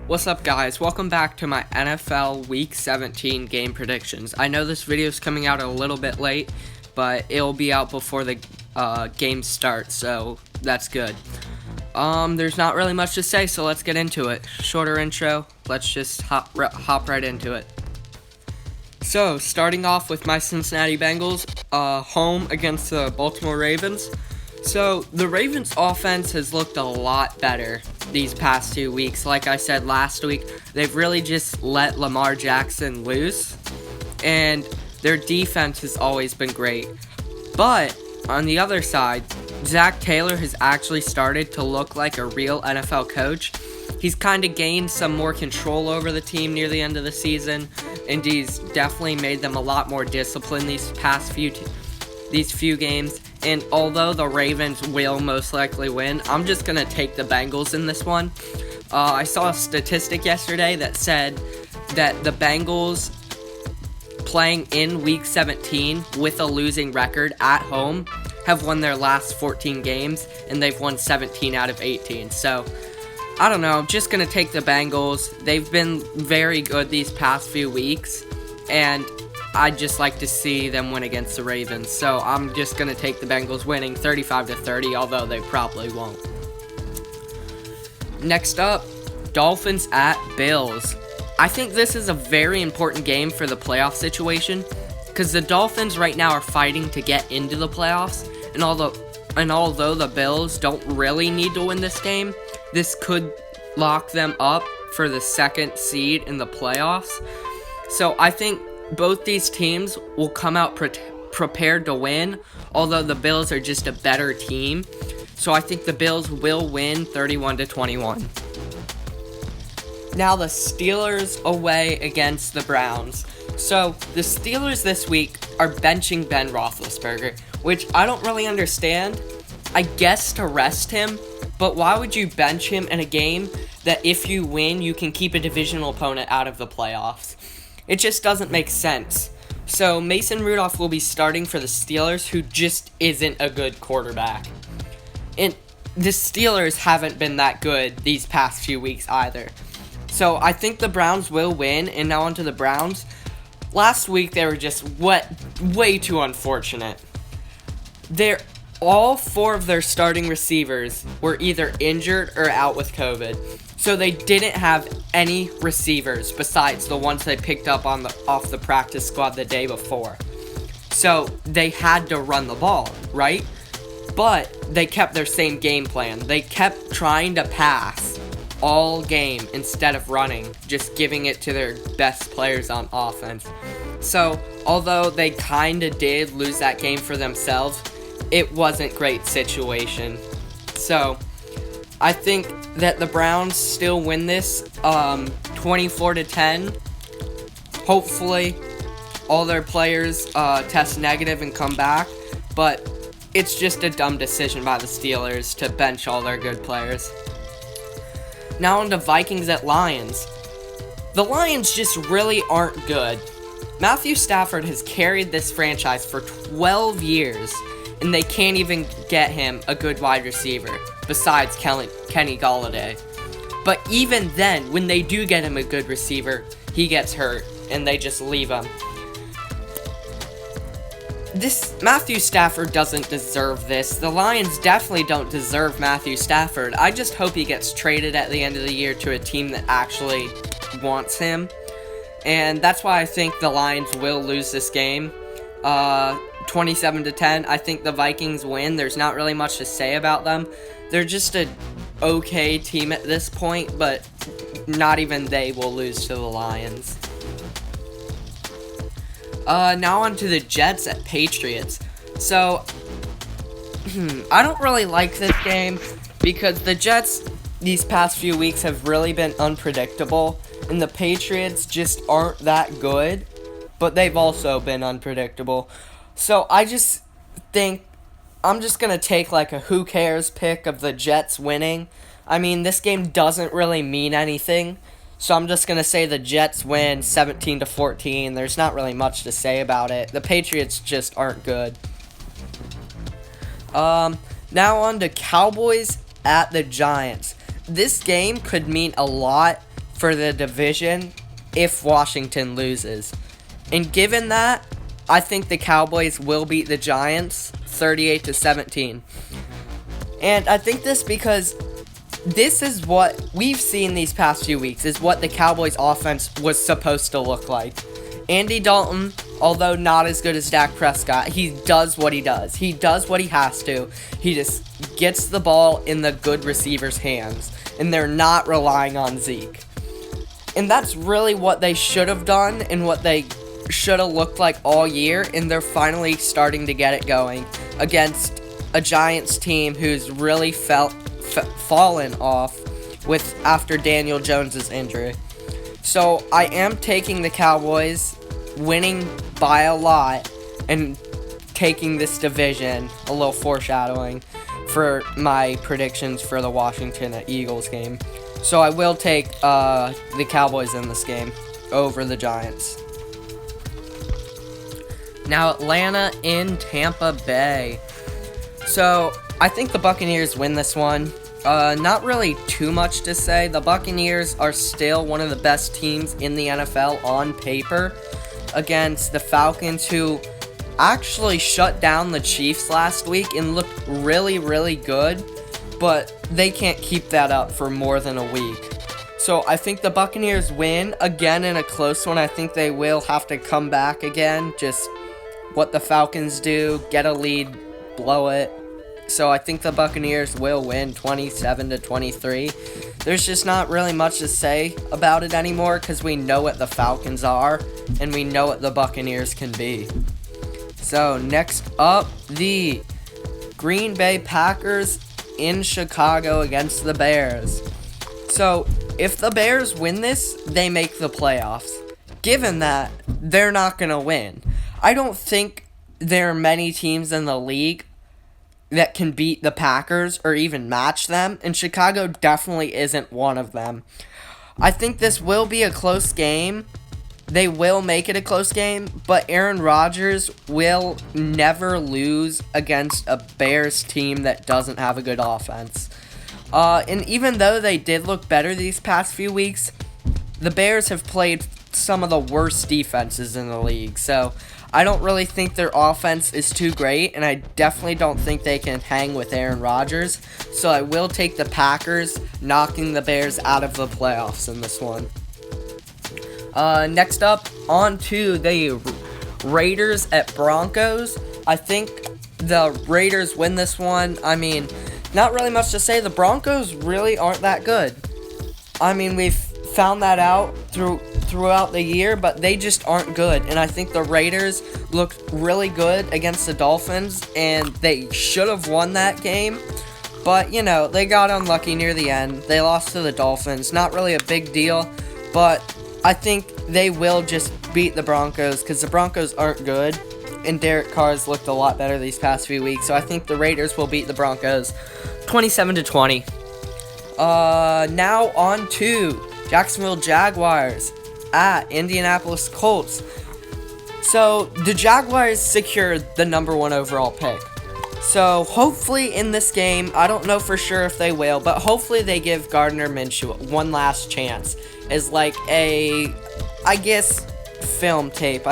What's up, guys? Welcome back to my NFL Week 17 game predictions. I know this video is coming out a little bit late, but it'll be out before the game starts, so that's good. There's not really much to say, so let's get into it. Shorter intro, let's just hop right into it. So, starting off with my Cincinnati Bengals, home against the Baltimore Ravens. So, the Ravens' offense has looked a lot better these past 2 weeks. Like I said last week, they've really just let Lamar Jackson loose, and their defense has always been great. But, on the other side, Zach Taylor has actually started to look like a real NFL coach. He's kind of gained some more control over the team near the end of the season, and he's definitely made them a lot more disciplined these past few games. And although the Ravens will most likely win, I'm just going to take the Bengals in this one. I saw a statistic yesterday that said that the Bengals playing in Week 17 with a losing record at home have won their last 14 games, and they've won 17 out of 18. So, I don't know, I'm just going to take the Bengals. They've been very good these past few weeks, and I'd just like to see them win against the Ravens. So I'm just going to take the Bengals winning 35-30, although they probably won't. Next up, Dolphins at Bills. I think this is a very important game for the playoff situation, because the Dolphins right now are fighting to get into the playoffs, and although the Bills don't really need to win this game, this could lock them up for the second seed in the playoffs. So I think both these teams will come out prepared to win, although the Bills are just a better team. So I think the Bills will win 31-21. Now the Steelers away against the Browns. So the Steelers this week are benching Ben Roethlisberger, which I don't really understand. I guess to rest him, but why would you bench him in a game that if you win, you can keep a divisional opponent out of the playoffs? It just doesn't make sense. So Mason Rudolph will be starting for the Steelers, who just isn't a good quarterback. And the Steelers haven't been that good these past few weeks either. So I think the Browns will win, and now onto the Browns. Last week they were just way too unfortunate. All four of their starting receivers were either injured or out with COVID. So they didn't have any receivers besides the ones they picked up off the practice squad the day before. So they had to run the ball, right? But they kept their same game plan. They kept trying to pass all game instead of running, just giving it to their best players on offense. So although they kind of did lose that game for themselves, it wasn't a great situation. So I think that the Browns still win this 24-10. Hopefully all their players test negative and come back, but it's just a dumb decision by the Steelers to bench all their good players. Now on to Vikings at Lions. The Lions just really aren't good. Matthew Stafford has carried this franchise for 12 years, and they can't even get him a good wide receiver besides Kenny Golladay. But even then, when they do get him a good receiver, he gets hurt, and they just leave him. Matthew Stafford doesn't deserve this. The Lions definitely don't deserve Matthew Stafford. I just hope he gets traded at the end of the year to a team that actually wants him. And that's why I think the Lions will lose this game. 27-10. I think the Vikings win. There's not really much to say about them. They're just an okay team at this point, but not even they will lose to the Lions. Now on to the Jets at Patriots. So, I don't really like this game because the Jets these past few weeks have really been unpredictable, and the Patriots just aren't that good, but they've also been unpredictable. So I just think I'm just going to take like a who cares pick of the Jets winning. I mean, this game doesn't really mean anything. So I'm just going to say the Jets win 17-14. There's not really much to say about it. The Patriots just aren't good. Now on to Cowboys at the Giants. This game could mean a lot for the division if Washington loses. And given that, I think the Cowboys will beat the Giants 38-17. And I think this because this is what we've seen these past few weeks, is what the Cowboys offense was supposed to look like. Andy Dalton, although not as good as Dak Prescott, he does what he does. He does what he has to. He just gets the ball in the good receiver's hands, and they're not relying on Zeke. And that's really what they should have done and what they should have looked like all year, and they're finally starting to get it going against a Giants team who's really fallen off after Daniel Jones' injury. So I am taking the Cowboys, winning by a lot, and taking this division, a little foreshadowing for my predictions for the Washington Eagles game. So I will take the Cowboys in this game over the Giants. Now Atlanta in Tampa Bay. So I think the Buccaneers win this one. Not really too much to say. The Buccaneers are still one of the best teams in the NFL on paper against the Falcons, who actually shut down the Chiefs last week and looked really, really good, but they can't keep that up for more than a week. So I think the Buccaneers win again in a close one. I think they will have to come back again, just what the Falcons do, get a lead, blow it. So I think the Buccaneers will win 27-23. There's just not really much to say about it anymore because we know what the Falcons are and we know what the Buccaneers can be. So next up, the Green Bay Packers in Chicago against the Bears. So if the Bears win this, they make the playoffs. Given that, they're not going to win. I don't think there are many teams in the league that can beat the Packers or even match them, and Chicago definitely isn't one of them. I think this will be a close game. They will make it a close game, but Aaron Rodgers will never lose against a Bears team that doesn't have a good offense. And even though they did look better these past few weeks, the Bears have played some of the worst defenses in the league, so I don't really think their offense is too great, and I definitely don't think they can hang with Aaron Rodgers. So I will take the Packers, knocking the Bears out of the playoffs in this one. Next up, on to the Raiders at Broncos. I think the Raiders win this one. I mean, not really much to say. The Broncos really aren't that good. I mean, we've found that out throughout the year, but they just aren't good. And I think the Raiders looked really good against the Dolphins, and they should have won that game. But, you know, they got unlucky near the end. They lost to the Dolphins. Not really a big deal, but I think they will just beat the Broncos because the Broncos aren't good, and Derek Carr's looked a lot better these past few weeks. So I think the Raiders will beat the Broncos 27-20. Now on to Jacksonville Jaguars at Indianapolis Colts. So the Jaguars secured the number 1 overall pick. So hopefully in this game, I don't know for sure if they will, but hopefully they give Gardner Minshew one last chance as like a, I guess, film tape,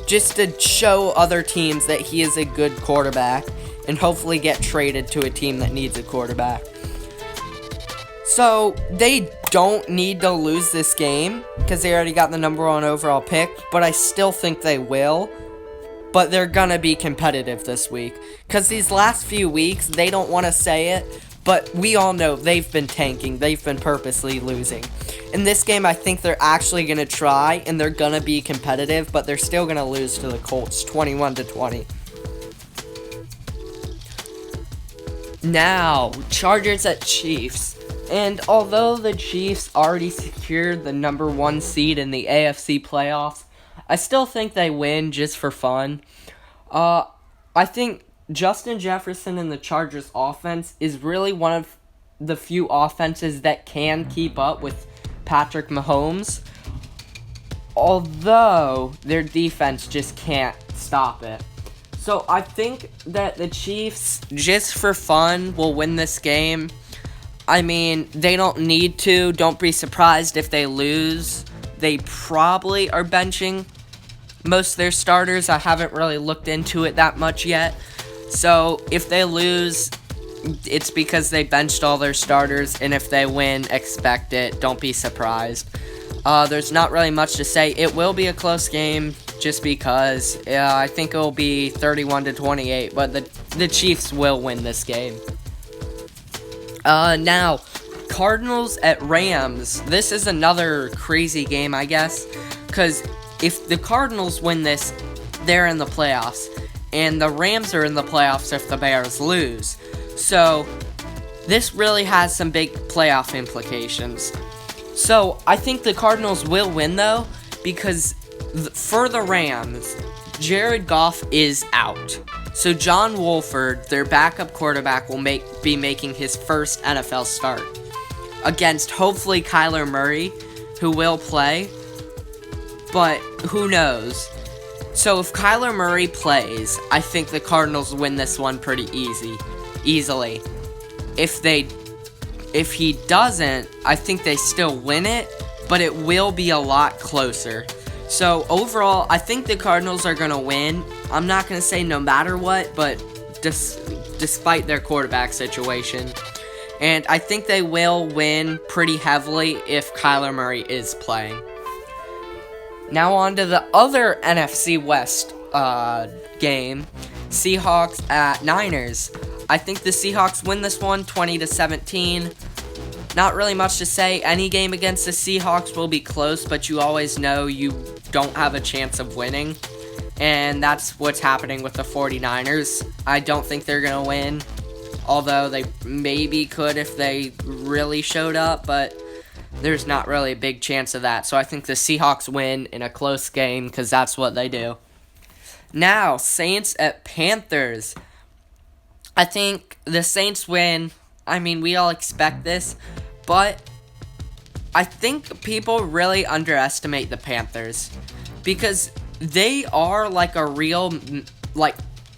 just to show other teams that he is a good quarterback and hopefully get traded to a team that needs a quarterback. So they don't need to lose this game because they already got the number 1 overall pick, but I still think they will. But they're going to be competitive this week because these last few weeks, they don't want to say it, but we all know they've been tanking. They've been purposely losing. In this game, I think they're actually going to try and they're going to be competitive, but they're still going to lose to the Colts 21-20. Now, Chargers at Chiefs. And although the Chiefs already secured the number 1 seed in the AFC playoffs, I still think they win just for fun. I think Justin Jefferson and the Chargers offense is really one of the few offenses that can keep up with Patrick Mahomes, although their defense just can't stop it. So I think that the Chiefs, just for fun, will win this game. I mean, they don't need to. Don't be surprised if they lose. They probably are benching most of their starters. I haven't really looked into it that much yet. So if they lose, it's because they benched all their starters, and if they win, expect it. Don't be surprised. There's not really much to say. It will be a close game just because. I think it will be 31-28, but the Chiefs will win this game. Now, Cardinals at Rams. This is another crazy game, I guess, because if the Cardinals win this, they're in the playoffs, and the Rams are in the playoffs if the Bears lose. So, this really has some big playoff implications. So, I think the Cardinals will win, though, because for the Rams, Jared Goff is out. So, John Wolford, their backup quarterback, will be making his first NFL start against, hopefully, Kyler Murray, who will play, but who knows. So, if Kyler Murray plays, I think the Cardinals win this one pretty easily. If he doesn't, I think they still win it, but it will be a lot closer. So overall, I think the Cardinals are going to win. I'm not going to say no matter what, but despite their quarterback situation. And I think they will win pretty heavily if Kyler Murray is playing. Now on to the other NFC West game, Seahawks at Niners. I think the Seahawks win this one 20-17. Not really much to say. Any game against the Seahawks will be close, but you always know you don't have a chance of winning. And that's what's happening with the 49ers. I don't think they're going to win, although they maybe could if they really showed up, but there's not really a big chance of that. So I think the Seahawks win in a close game because that's what they do. Now, Saints at Panthers. I think the Saints win. I mean, we all expect this, but I think people really underestimate the Panthers because they are like a real,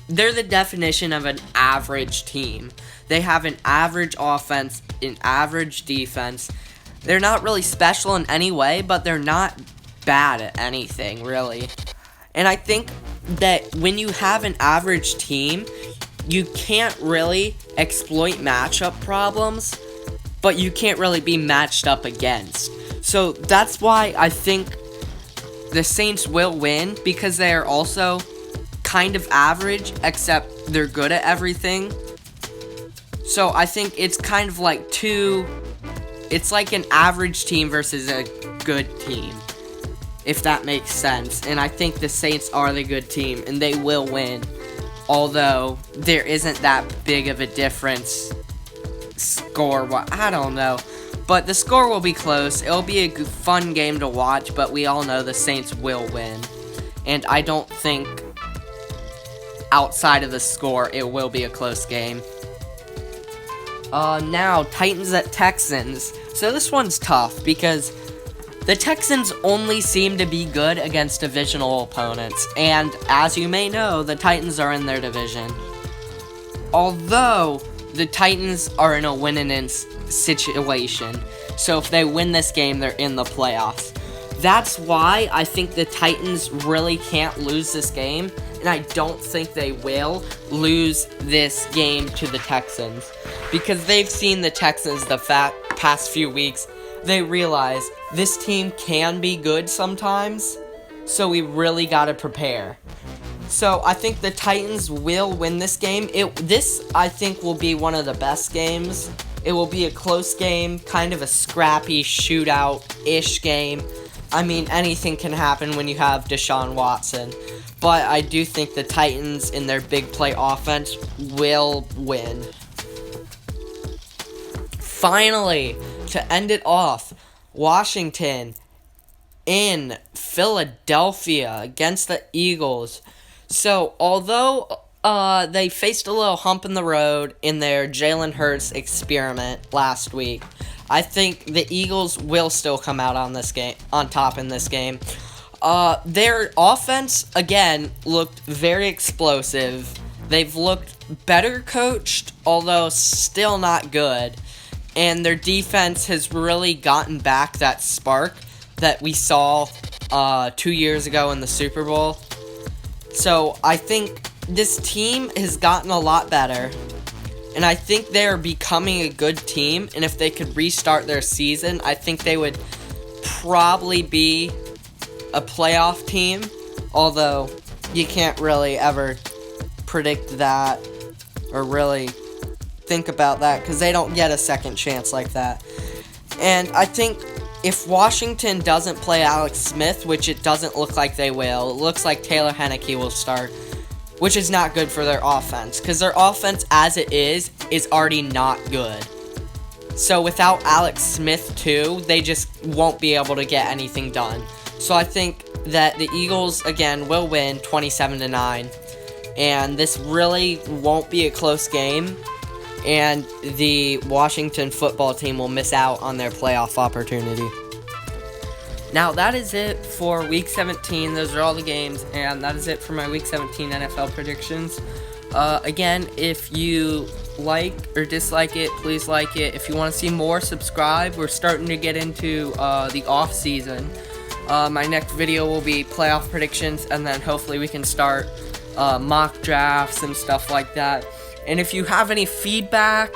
they're the definition of an average team. They have an average offense, an average defense. They're not really special in any way, but they're not bad at anything, really. And I think that when you have an average team, you can't really exploit matchup problems, but you can't really be matched up against. So that's why I think the Saints will win, because they are also kind of average, except they're good at everything. So I think it's kind of like it's like an average team versus a good team, if that makes sense. And I think the Saints are the good team, and they will win. Although, there isn't that big of a difference I don't know. But the score will be close. It'll be a fun game to watch, but we all know the Saints will win. And I don't think, outside of the score, it will be a close game. Now, Titans at Texans. So this one's tough, because the Texans only seem to be good against divisional opponents, and as you may know, the Titans are in their division. Although, the Titans are in a win-and-in situation, so if they win this game, they're in the playoffs. That's why I think the Titans really can't lose this game, and I don't think they will lose this game to the Texans, because they've seen the Texans the past few weeks. They realize this team can be good sometimes, so we really got to prepare. So I think the Titans will win this game. This, I think, will be one of the best games. It will be a close game, kind of a scrappy shootout-ish game. I mean, anything can happen when you have Deshaun Watson. But I do think the Titans, in their big play offense, will win. Finally, to end it off, Washington in Philadelphia against the Eagles. So, although they faced a little hump in the road in their Jalen Hurts experiment last week, I think the Eagles will still come out on top in this game. Their offense, again, looked very explosive. They've looked better coached, although still not good. and their defense has really gotten back that spark that we saw 2 years ago in the Super Bowl. So I think this team has gotten a lot better, and I think they're becoming a good team, and if they could restart their season, I think they would probably be a playoff team, although you can't really ever predict that or really think about that because they don't get a second chance like that. And I think if Washington doesn't play Alex Smith, which it doesn't look like they will, it looks like Taylor Heinicke will start, which is not good for their offense because their offense as it is already not good. So without Alex Smith too, they just won't be able to get anything done. So I think that the Eagles again will win 27-9, and this really won't be a close game, and the Washington football team will miss out on their playoff opportunity. Now that is it for Week 17. Those are all the games, and that is it for my Week 17 NFL predictions. Again, if you like or dislike it, please like it. If you want to see more, subscribe. We're starting to get into the off season. My next video will be playoff predictions, and then hopefully we can start mock drafts and stuff like that. And if you have any feedback,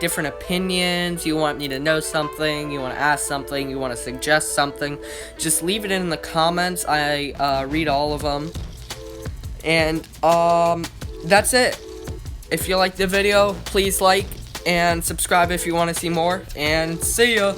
different opinions, you want me to know something, you want to ask something, you want to suggest something, just leave it in the comments. I read all of them. And that's it. If you like the video, please like and subscribe if you want to see more. And see ya!